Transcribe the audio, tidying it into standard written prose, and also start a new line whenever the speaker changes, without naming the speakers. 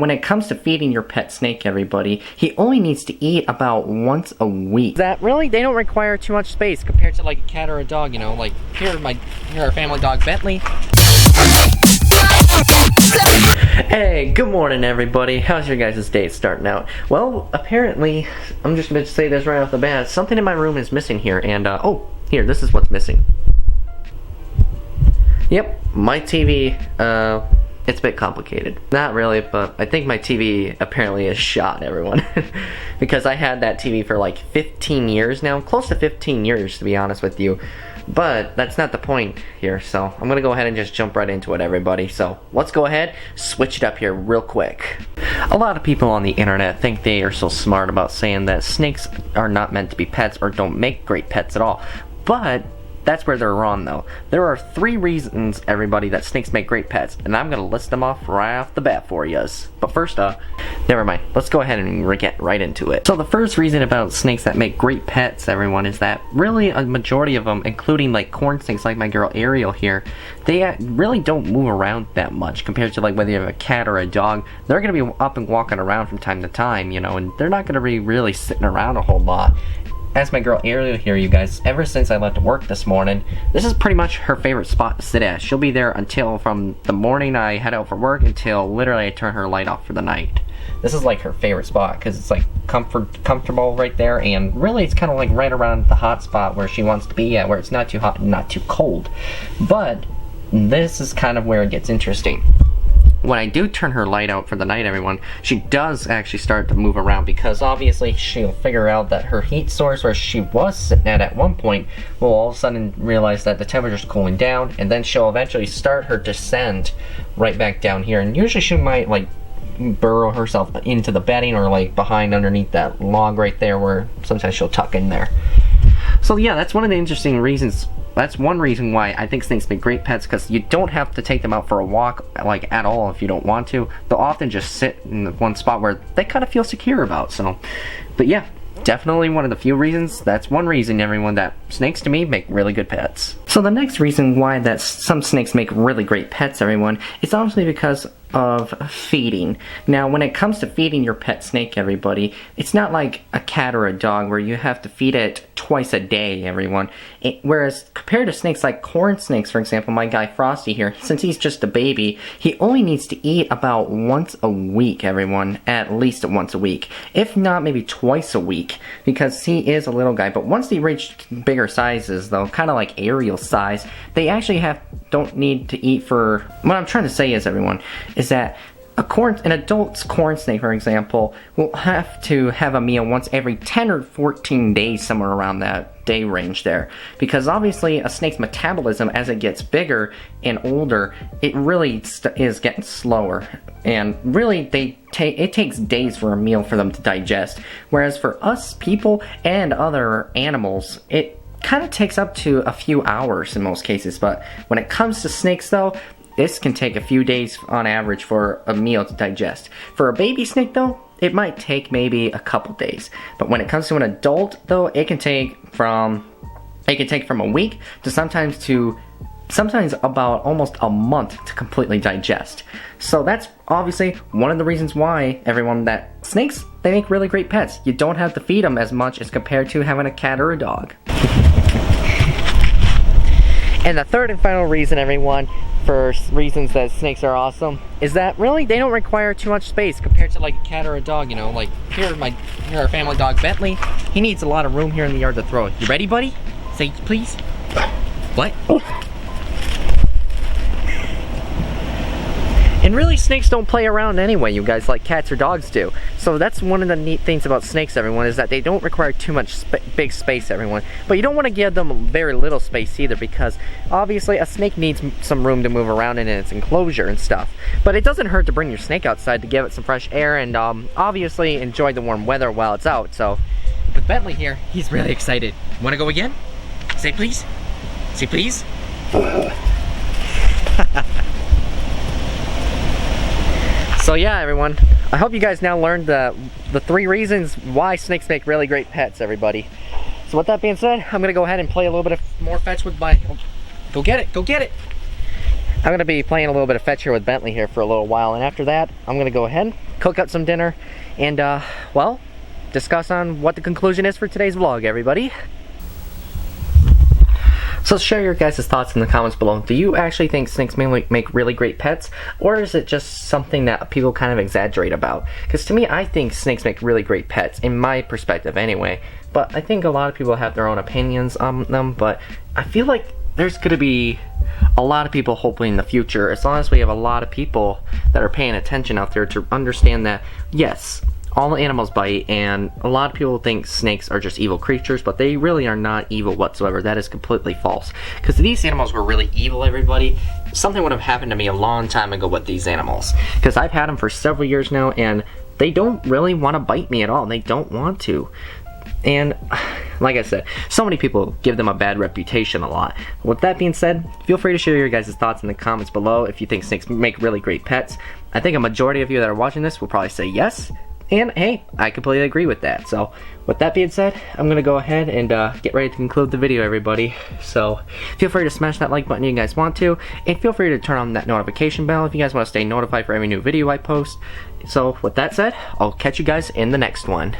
When it comes to feeding your pet snake, everybody, he only needs to eat about once a week. That really, they don't require too much space compared to like a cat or a dog, you know, like here our family dog Bentley. Hey, good morning everybody. How's your guys' day starting out? Well, apparently, I'm just going to say this right off the bat, something in my room is missing here, and oh, here, this is what's missing. Yep, my TV, it's a bit complicated. Not really, but I think my TV apparently is shot, everyone. Because I had that TV for like 15 years now, close to 15 years to be honest with you. But that's not the point here, so I'm gonna go ahead and just jump right into it, everybody. So let's go ahead, switch it up here real quick. A lot of people on the internet think they are so smart about saying that snakes are not meant to be pets or don't make great pets at all. But that's where they're wrong though. There are 3 reasons, everybody, that snakes make great pets, and I'm gonna list them off right off the bat for yous. But first never mind, let's go ahead and get right into it. So the first reason about snakes that make great pets, everyone, is that really a majority of them, including like corn snakes like my girl Ariel here, they really don't move around that much compared to like whether you have a cat or a dog. They're gonna be up and walking around from time to time, you know, and they're not gonna be really sitting around a whole lot. As my girl Ariel here, you guys, ever since I left work this morning, this is pretty much her favorite spot to sit at. She'll be there until from the morning I head out for work until literally I turn her light off for the night. This is like her favorite spot because it's like comfortable right there, and really it's kind of like right around the hot spot where she wants to be at, where it's not too hot and not too cold. But this is kind of where it gets interesting. When I do turn her light out for the night, everyone, she does actually start to move around because obviously she'll figure out that her heat source where she was sitting at one point will all of a sudden realize that the temperature's cooling down, and then she'll eventually start her descent right back down here, and usually she might like burrow herself into the bedding or like behind underneath that log right there where sometimes she'll tuck in there. So yeah, that's one of the interesting reasons. That's one reason why I think snakes make great pets, because you don't have to take them out for a walk like at all if you don't want to. They'll often just sit in the one spot where they kind of feel secure about. So, but yeah, definitely one of the few reasons. That's one reason, everyone, that snakes to me make really good pets. So the next reason why that some snakes make really great pets, everyone, is obviously because of feeding. Now, when it comes to feeding your pet snake, everybody, it's not like a cat or a dog where you have to feed it twice a day, everyone. Whereas compared to snakes like corn snakes, for example, my guy Frosty here, since he's just a baby, he only needs to eat about once a week, everyone. At least once a week. If not, maybe twice a week, because he is a little guy. But once they reach bigger sizes, though, kind of like Ariel's size, they actually don't need to eat for... What I'm trying to say is, everyone, is that an adult corn snake, for example, will have to have a meal once every 10 or 14 days, somewhere around that day range there. Because obviously a snake's metabolism, as it gets bigger and older, it really is getting slower. And really, it takes days for a meal for them to digest. Whereas for us people and other animals, it kind of takes up to a few hours in most cases. But when it comes to snakes, though, this can take a few days on average for a meal to digest. For a baby snake, though, it might take maybe a couple days. But when it comes to an adult, though, it can take from a week to sometimes about almost a month to completely digest. So that's obviously one of the reasons why, everyone, that snakes, they make really great pets. You don't have to feed them as much as compared to having a cat or a dog. And the third and final reason, everyone, for reasons that snakes are awesome, is that really they don't require too much space compared to like a cat or a dog, you know, like here our family dog Bentley, he needs a lot of room here in the yard to throw it. You ready, buddy? Say please. What? And really, snakes don't play around anyway, you guys, like cats or dogs do. So that's one of the neat things about snakes, everyone, is that they don't require too much big space, everyone. But you don't want to give them very little space either, because obviously a snake needs some room to move around in its enclosure and stuff. But it doesn't hurt to bring your snake outside to give it some fresh air and obviously enjoy the warm weather while it's out. So with Bentley here, he's really excited. Want to go again? Say please. Say please. So yeah, everyone, I hope you guys now learned the 3 reasons why snakes make really great pets, everybody. So with that being said, I'm gonna go ahead and play a little bit of more fetch with my... Go get it, go get it! I'm going to be playing a little bit of fetch here with Bentley here for a little while, and after that, I'm going to go ahead, cook up some dinner, and, well, discuss on what the conclusion is for today's vlog, everybody. So share your guys' thoughts in the comments below. Do you actually think snakes make really great pets? Or is it just something that people kind of exaggerate about? Because to me, I think snakes make really great pets, in my perspective anyway. But I think a lot of people have their own opinions on them, but I feel like there's going to be a lot of people hopefully in the future, as long as we have a lot of people that are paying attention out there to understand that, yes, all animals bite, and a lot of people think snakes are just evil creatures, but they really are not evil whatsoever. That is completely false. Because these animals were really evil, everybody. Something would have happened to me a long time ago with these animals. Because I've had them for several years now, and they don't really want to bite me at all. They don't want to. And like I said, so many people give them a bad reputation a lot. With that being said, feel free to share your guys' thoughts in the comments below if you think snakes make really great pets. I think a majority of you that are watching this will probably say yes. And hey, I completely agree with that. So with that being said, I'm going to go ahead and get ready to conclude the video, everybody. So feel free to smash that like button if you guys want to. And feel free to turn on that notification bell if you guys want to stay notified for every new video I post. So with that said, I'll catch you guys in the next one.